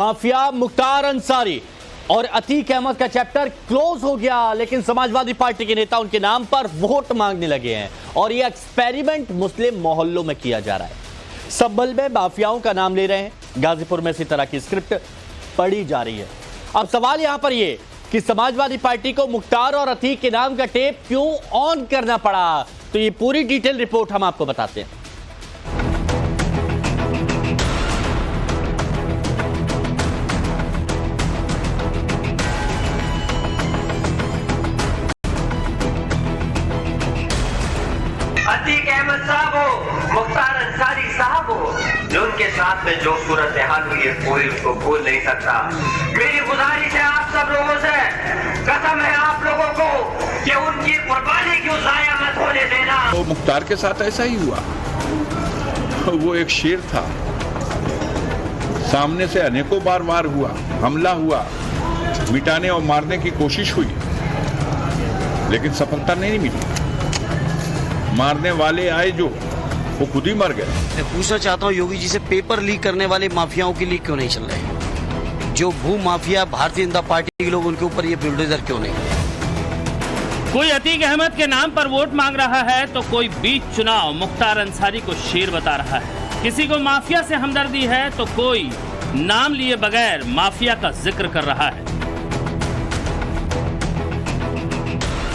Mafia Mukhtar Ansari और अतीक अहमद का chapter close हो गया, लेकिन समाजवादी पार्टी के नेता उनके नाम पर वोट मांगने लगे हैं और यह एक्सपेरिमेंट मुस्लिम मोहल्लों में किया जा रहा है। संभल में माफियाओं का नाम ले रहे हैं, गाजीपुर में इसी तरह की स्क्रिप्ट पढ़ी जा रही है। अब सवाल यहां पर यह कि समाजवादी पार्टी को मुख्तार और अतीक के नाम का टेप क्यों ऑन करना पड़ा, तो ये पूरी डिटेल रिपोर्ट हम आपको बताते हैं। अतीक अहमद साहब हो, मुख्तार अंसारी साहब हो, जो उनके साथ में जो सूरत हाल हुई है कोई उसको भूल नहीं सकता। मेरी गुजारिश है आप सब लोगों से, कसम है आप लोगों को कि उनकी कुर्बानी क्यों जाया मत होने देना। तो मुख्तार के साथ ऐसा ही हुआ। वो एक शेर था, सामने से अनेकों बार वार हुआ, हमला हुआ, मिटाने और मारने की कोशिश हुई, लेकिन सफलता नहीं मिली। मारने वाले आए जो, वो खुद ही मर गए। मैं पूछना चाहता हूँ योगी जी से, पेपर लीक करने वाले माफियाओं के लिए क्यों नहीं चल रहे? जो भू माफिया भारतीय जनता पार्टी के लोग, उनके ऊपर ये बुलडोजर क्यों नहीं? कोई अतीक अहमद के नाम पर वोट मांग रहा है तो कोई बीच चुनाव मुख्तार अंसारी को शेर बता रहा है। किसी को माफिया से हमदर्दी है तो कोई नाम लिए बगैर माफिया का जिक्र कर रहा है।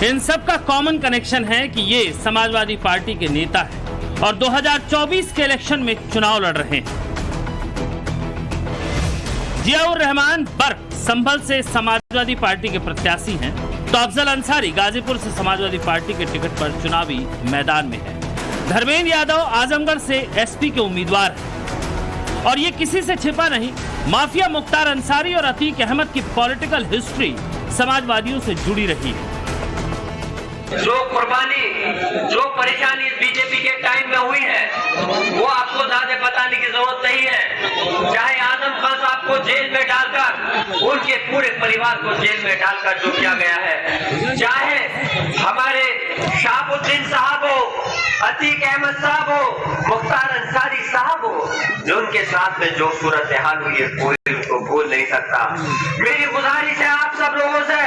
इन सब का कॉमन कनेक्शन है कि ये समाजवादी पार्टी के नेता हैं और 2024 के इलेक्शन में चुनाव लड़ रहे हैं। जियाउर रहमान बर्क संभल से समाजवादी पार्टी के प्रत्याशी हैं, तो अफजल अंसारी गाजीपुर से समाजवादी पार्टी के टिकट पर चुनावी मैदान में है। धर्मेंद्र यादव आजमगढ़ से एसपी के उम्मीदवार हैं और ये किसी से छिपा नहीं, माफिया मुख्तार अंसारी और अतीक अहमद की पॉलिटिकल हिस्ट्री समाजवादियों से जुड़ी रही है। जो कुर्बानी, जो परेशानी बीजेपी के टाइम में हुई है वो आपको ज्यादा बताने की जरूरत नहीं है। चाहे आजम खान साहब को जेल में डालकर, उनके पूरे परिवार को जेल में डालकर जो किया गया है, चाहे हमारे शाहबुद्दीन साहब हो, अतीक अहमद साहब हो, मुख्तार अंसारी साहब हो, जो उनके साथ में जो सूरत हाल हुई है कोई उसको भूल नहीं सकता। मेरी गुजारिश है आप सब लोगों से,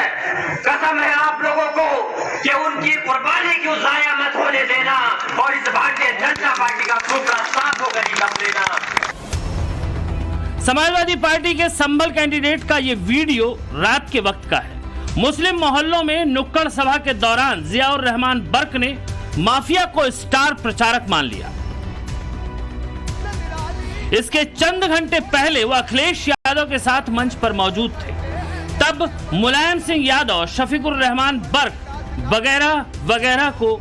कसम है आप लोगों को कि उनकी कुर्बानी क्यों जाया मत होने देना और इस भारतीय जनता पार्टी का टुकड़ा साफ होकर निकल देना। समाजवादी पार्टी के संभल कैंडिडेट का ये वीडियो रात के वक्त का है। मुस्लिम मोहल्लों में नुक्कड़ सभा के दौरान जियाउर रहमान बर्क ने माफिया को स्टार प्रचारक मान लिया। इसके चंद घंटे पहले वो अखिलेश यादव के साथ मंच पर मौजूद थे। तब मुलायम सिंह यादव, शफीकुर रहमान बर्क वगैरह वगैरह को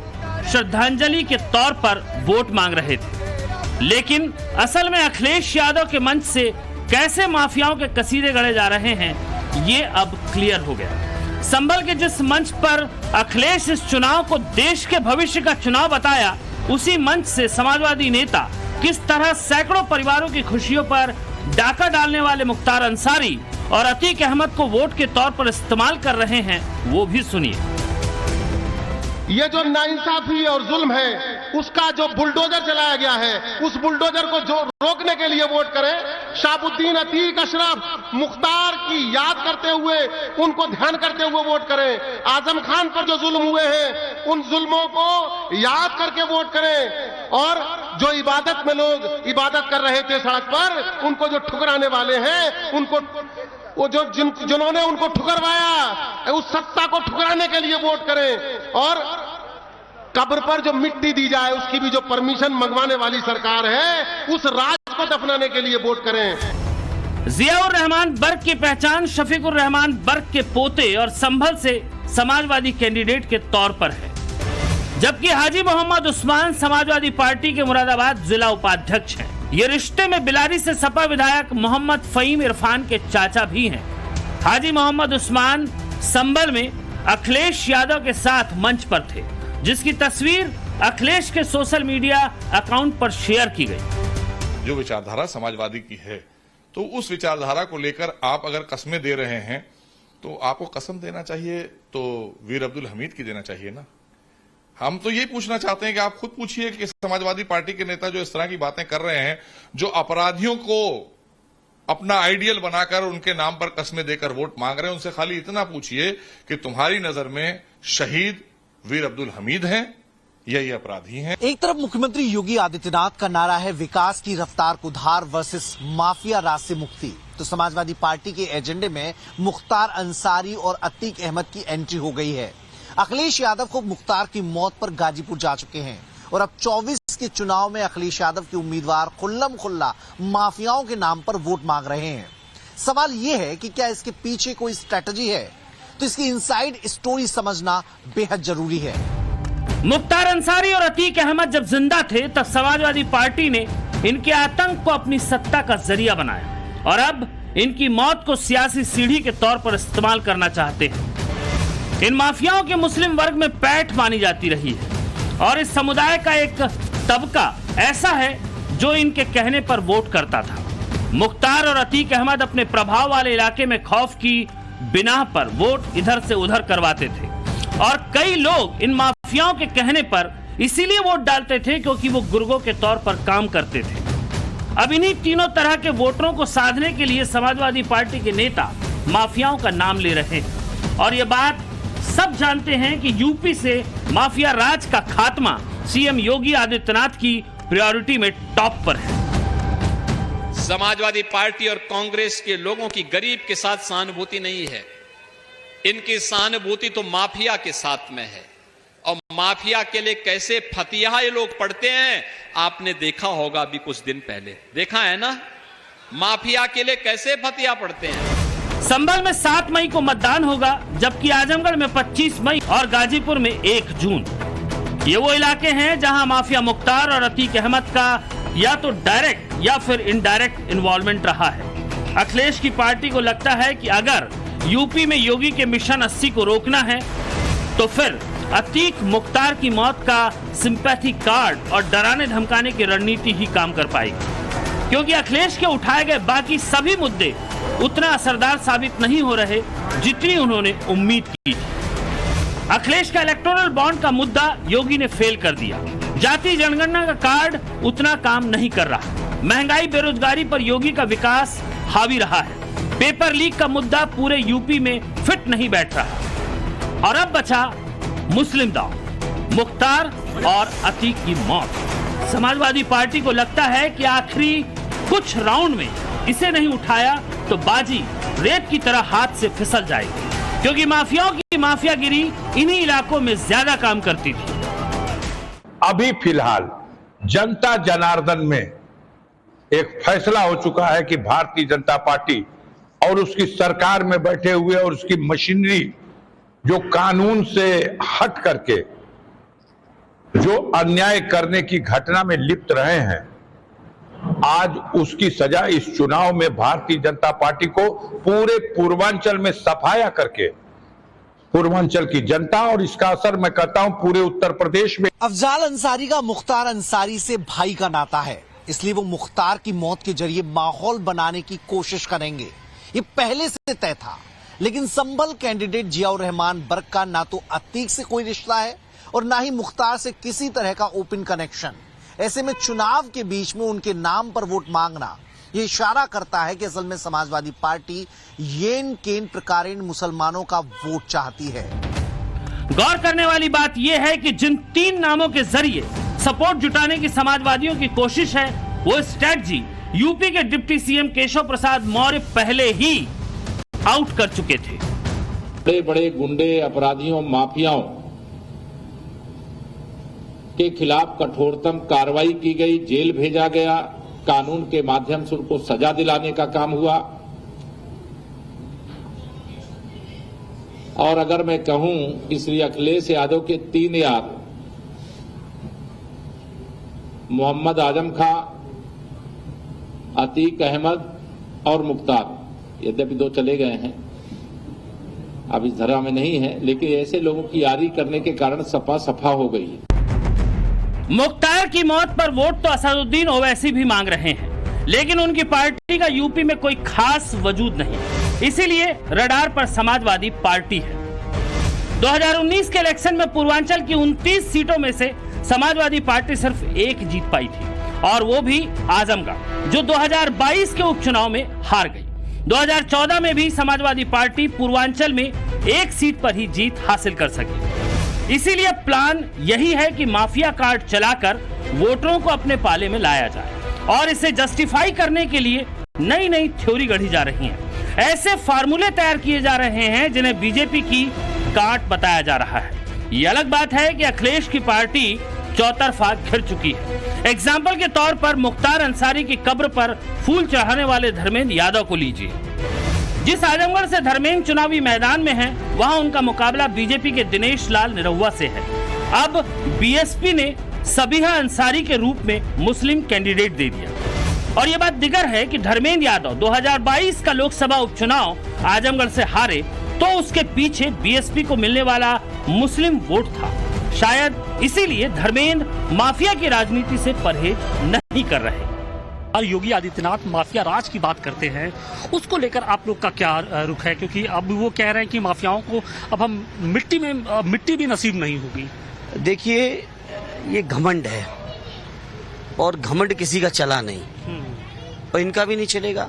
श्रद्धांजलि के तौर पर वोट मांग रहे थे, लेकिन असल में अखिलेश यादव के मंच से कैसे माफियाओं के कसीदे गढ़े जा रहे हैं ये अब क्लियर हो गया। संभल के जिस मंच पर अखिलेश इस चुनाव को देश के भविष्य का चुनाव बताया, उसी मंच से समाजवादी नेता किस तरह सैकड़ों परिवारों की खुशियों पर डाका डालने वाले मुख्तार अंसारी और अतीक अहमद को वोट के तौर पर इस्तेमाल कर रहे हैं, वो भी सुनिए। ये जो नाइंसाफी और जुल्म है, उसका जो बुलडोजर चलाया गया है, उस बुलडोजर को जो रोकने के लिए वोट करें। शाहबुद्दीन, अतीक, अशरफ, मुख्तार की याद करते हुए, उनको ध्यान करते हुए वोट करें। आजम खान पर जो जुल्म हुए हैं, उन जुल्मों को याद करके वोट करें। और जो इबादत में लोग इबादत कर रहे थे सड़क पर, उनको जो ठुकराने वाले हैं, उनको वो जो जिन्होंने उनको ठुकरवाया, उस सत्ता को ठुकराने के लिए वोट करें। और कब्र पर जो मिट्टी दी जाए, उसकी भी जो परमिशन मंगवाने वाली सरकार है, उस राज को दफनाने के लिए वोट करें। जियाउर रहमान बर्क की पहचान शफीकुर रहमान बर्क के पोते और संभल से समाजवादी कैंडिडेट के तौर पर है, जबकि हाजी मोहम्मद उस्मान समाजवादी पार्टी के मुरादाबाद जिला उपाध्यक्ष हैं। ये रिश्ते में बिलारी से सपा विधायक मोहम्मद फहीम इरफान के चाचा भी हैं। हाजी मोहम्मद उस्मान संभल में अखिलेश यादव के साथ मंच पर थे, जिसकी तस्वीर अखिलेश के सोशल मीडिया अकाउंट पर शेयर की गई। जो विचारधारा समाजवादी की है, तो उस विचारधारा को लेकर आप अगर कस्में दे रहे हैं तो आपको कसम देना चाहिए तो वीर अब्दुल हमीद की देना चाहिए ना। हम तो यही पूछना चाहते हैं कि आप खुद पूछिए कि समाजवादी पार्टी के नेता जो इस तरह की बातें कर रहे हैं, जो अपराधियों को अपना आइडियल बनाकर उनके नाम पर कस्में देकर वोट मांग रहे हैं। उनसे खाली इतना पूछिए कि तुम्हारी नजर में शहीद वीर अब्दुल हमीद हैं या ये अपराधी हैं? एक तरफ मुख्यमंत्री योगी आदित्यनाथ का नारा है विकास की रफ्तार को धार वर्सेस माफिया राज से मुक्ति, तो समाजवादी पार्टी के एजेंडे में मुख्तार अंसारी और अतीक अहमद की एंट्री हो गई है। अखिलेश यादव को मुख्तार की मौत पर गाजीपुर जा चुके हैं और अब 24 के चुनाव में अखिलेश यादव के उम्मीदवार खुल्लम खुल्ला माफियाओं के नाम पर वोट मांग रहे हैं। सवाल यह है कि क्या इसके पीछे कोई स्ट्रेटजी है, तो इसकी इनसाइड स्टोरी समझना बेहद जरूरी है। मुख्तार अंसारी और अतीक अहमद जब जिंदा थे तब समाजवादी पार्टी ने इनके आतंक को अपनी सत्ता का जरिया बनाया और अब इनकी मौत को सियासी सीढ़ी के तौर पर इस्तेमाल करना चाहते हैं। इन माफियाओं के मुस्लिम वर्ग में पैठ मानी जाती रही है और इस समुदाय का एक तबका ऐसा है जो इनके कहने पर वोट करता था। मुख्तार और अतीक अहमद अपने प्रभाव वाले इलाके में खौफ की बिना पर वोट इधर से उधर करवाते थे और कई लोग इन माफियाओं के कहने पर इसीलिए वोट डालते थे क्योंकि वो गुर्गों के तौर पर काम करते थे। अब इन्हीं तीनों तरह के वोटरों को साधने के लिए समाजवादी पार्टी के नेता माफियाओं का नाम ले रहे हैं और ये बात सब जानते हैं कि यूपी से माफिया राज का खात्मा सीएम योगी आदित्यनाथ की प्रायोरिटी में टॉप पर है। समाजवादी पार्टी और कांग्रेस के लोगों की गरीब के साथ सहानुभूति नहीं है, इनकी सहानुभूति तो माफिया के साथ में है। और माफिया के लिए कैसे फतिहा ये लोग पढ़ते हैं आपने देखा होगा, अभी कुछ दिन पहले देखा है ना, माफिया के लिए कैसे फतिहा पढ़ते हैं। संभल में 7 मई को मतदान होगा, जबकि आजमगढ़ में 25 मई और गाजीपुर में 1 जून। ये वो इलाके हैं जहां माफिया मुख्तार और अतीक अहमद का या तो डायरेक्ट या फिर इनडायरेक्ट इन्वॉल्वमेंट रहा है। अखिलेश की पार्टी को लगता है कि अगर यूपी में योगी के मिशन 80 को रोकना है तो फिर अतीक मुख्तार की मौत का सिंपैथी कार्ड और डराने धमकाने की रणनीति ही काम कर पाएगी, क्योंकि अखिलेश के उठाए गए बाकी सभी मुद्दे उतना असरदार साबित नहीं हो रहे जितनी उन्होंने उम्मीद की थी। अखिलेश का इलेक्टोरल बॉन्ड का मुद्दा योगी ने फेल कर दिया, जाति जनगणना का कार्ड उतना काम नहीं कर रहा, महंगाई बेरोजगारी पर योगी का विकास हावी रहा है, पेपर लीक का मुद्दा पूरे यूपी में फिट नहीं बैठ रहा और अब बचा मुस्लिम दाव, मुख्तार और अतीक की मौत। समाजवादी पार्टी को लगता है कि आखिरी कुछ राउंड में इसे नहीं उठाया तो बाजी रेत की तरह हाथ से फिसल जाएगी, क्योंकि माफियाओं की माफियागिरी इन्हीं इलाकों में ज्यादा काम करती थी। अभी फिलहाल जनता जनार्दन में एक फैसला हो चुका है कि भारतीय जनता पार्टी और उसकी सरकार में बैठे हुए और उसकी मशीनरी जो कानून से हट करके जो अन्याय करने की घटना में लिप्त रहे हैं, आज उसकी सजा इस चुनाव में भारतीय जनता पार्टी को पूरे पूर्वांचल में सफाया करके पूर्वांचल की जनता और इसका असर मैं कहता हूं पूरे उत्तर प्रदेश में। अफजाल अंसारी का मुख्तार अंसारी से भाई का नाता है, इसलिए वो मुख्तार की मौत के जरिए माहौल बनाने की कोशिश करेंगे। ये पहले से तय था, लेकिन संभल कैंडिडेट जियाउर रहमान बर्क का ना तो अतीक से कोई रिश्ता है और ना ही मुख्तार से किसी तरह का ओपन कनेक्शन। ऐसे में चुनाव के बीच में उनके नाम पर वोट मांगना ये इशारा करता है कि असल में समाजवादी पार्टी येन केन प्रकारेण मुसलमानों का वोट चाहती है। गौर करने वाली बात यह है कि जिन 3 नामों के जरिए सपोर्ट जुटाने की समाजवादियों की कोशिश है, वो स्ट्रेटजी यूपी के डिप्टी सीएम केशव प्रसाद मौर्य पहले ही आउट कर चुके थे। बड़े बड़े गुंडे, अपराधियों, माफियाओं के खिलाफ कठोरतम कार्रवाई की गई, जेल भेजा गया, कानून के माध्यम से उनको सजा दिलाने का काम हुआ। और अगर मैं कहूं कि श्री अखिलेश यादव के 3 यार मोहम्मद आजम खां, अतीक अहमद और मुख्तार, यद्यपि 2 चले गए हैं, अब इस धरा में नहीं है, लेकिन ऐसे लोगों की यारी करने के कारण सपा हो गई है। मुख्तार की मौत पर वोट तो असदुद्दीन ओवैसी भी मांग रहे हैं, लेकिन उनकी पार्टी का यूपी में कोई खास वजूद नहीं, इसीलिए रडार पर समाजवादी पार्टी है। 2019 के इलेक्शन में पूर्वांचल की 29 सीटों में से समाजवादी पार्टी सिर्फ 1 जीत पाई थी और वो भी आजमगढ़, जो 2022 के उपचुनाव में हार गई। 2014 में भी समाजवादी पार्टी पूर्वांचल में एक सीट पर ही जीत हासिल कर सकी। इसीलिए प्लान यही है कि माफिया कार्ड चलाकर वोटरों को अपने पाले में लाया जाए और इसे जस्टिफाई करने के लिए नई नई थ्योरी गढ़ी जा रही हैं। ऐसे फार्मूले तैयार किए जा रहे हैं जिन्हें बीजेपी की काट बताया जा रहा है। ये अलग बात है कि अखिलेश की पार्टी चौतरफा घिर चुकी है। एग्जाम्पल के तौर पर मुख्तार अंसारी की कब्र पर फूल चढ़ाने वाले धर्मेंद्र यादव को लीजिए। जिस आजमगढ़ से धर्मेंद्र चुनावी मैदान में है, वहां उनका मुकाबला बीजेपी के दिनेश लाल निरहुआ से है। अब बीएसपी ने सबीहा अंसारी के रूप में मुस्लिम कैंडिडेट दे दिया। और यह बात दिगर है कि धर्मेंद्र यादव 2022 का लोकसभा उपचुनाव आजमगढ़ से हारे तो उसके पीछे बीएसपी को मिलने वाला मुस्लिम वोट था। शायद इसीलिए धर्मेंद्र माफिया की राजनीति से परहेज नहीं कर रहे। और योगी आदित्यनाथ माफिया राज की बात करते हैं, उसको लेकर आप लोग का क्या रुख है? क्योंकि अब वो कह रहे हैं कि माफियाओं को अब हम मिट्टी भी नसीब नहीं होगी। देखिए, ये घमंड है और घमंड किसी का चला नहीं और इनका भी नहीं चलेगा।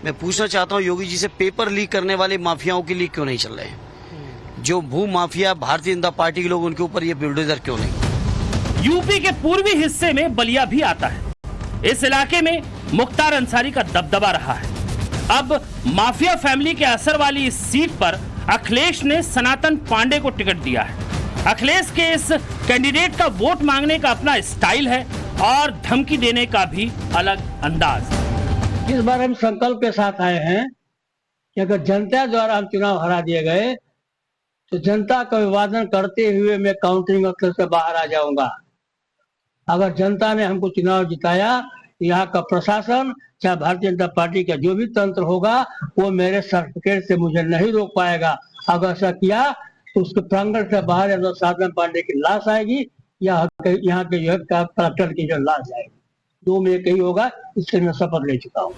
मैं पूछना चाहता हूँ योगी जी से, पेपर लीक करने वाले माफियाओं के लिए क्यों नहीं चल रहे हैं? जो भू माफिया भारतीय जनता पार्टी के लोग, उनके ऊपर ये बुलडोजर क्यों नहीं? यूपी के पूर्वी हिस्से में बलिया भी आता है। इस इलाके में मुख्तार अंसारी का दबदबा रहा है। अब माफिया फैमिली के असर वाली इस सीट पर अखिलेश ने सनातन पांडे को टिकट दिया है। अखिलेश के इस कैंडिडेट का वोट मांगने का अपना स्टाइल है और धमकी देने का भी अलग अंदाज। इस बार हम संकल्प के साथ आए हैं कि अगर जनता द्वारा हम चुनाव हरा दिए गए तो जनता का विभाजन करते हुए मैं काउंटिंग अक्सर से बाहर आ जाऊंगा। अगर जनता ने हमको चुनाव जिताया, यहाँ का प्रशासन चाहे भारतीय जनता पार्टी का जो भी तंत्र होगा वो मेरे सर्टिफिकेट से मुझे नहीं रोक पाएगा। अगर ऐसा किया तो उसके प्रांगण से बाहर या तो सनातन पांडे की लाश आएगी या यहाँ के जो है कलेक्टर की जो लाश आएगी, दो में कहीं होगा। इससे मैं शपथ ले चुका हूँ।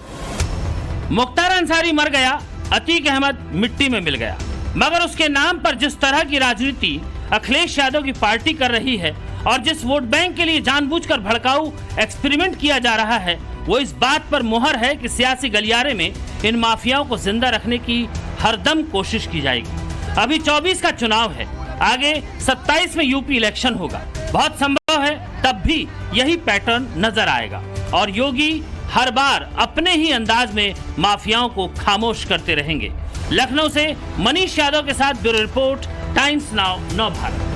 मुख्तार अंसारी मर गया, अतीक अहमद मिट्टी में मिल गया, मगर उसके नाम पर जिस तरह की राजनीति अखिलेश यादव की पार्टी कर रही है और जिस वोट बैंक के लिए जानबूझकर भड़काऊ एक्सपेरिमेंट किया जा रहा है, वो इस बात पर मुहर है कि सियासी गलियारे में इन माफियाओं को जिंदा रखने की हरदम कोशिश की जाएगी। अभी 24 का चुनाव है, आगे 27 में यूपी इलेक्शन होगा। बहुत संभव है तब भी यही पैटर्न नजर आएगा और योगी हर बार अपने ही अंदाज में माफियाओं को खामोश करते रहेंगे। लखनऊ से मनीष यादव के साथ ब्यूरो रिपोर्ट, टाइम्स नाउ नव भारत।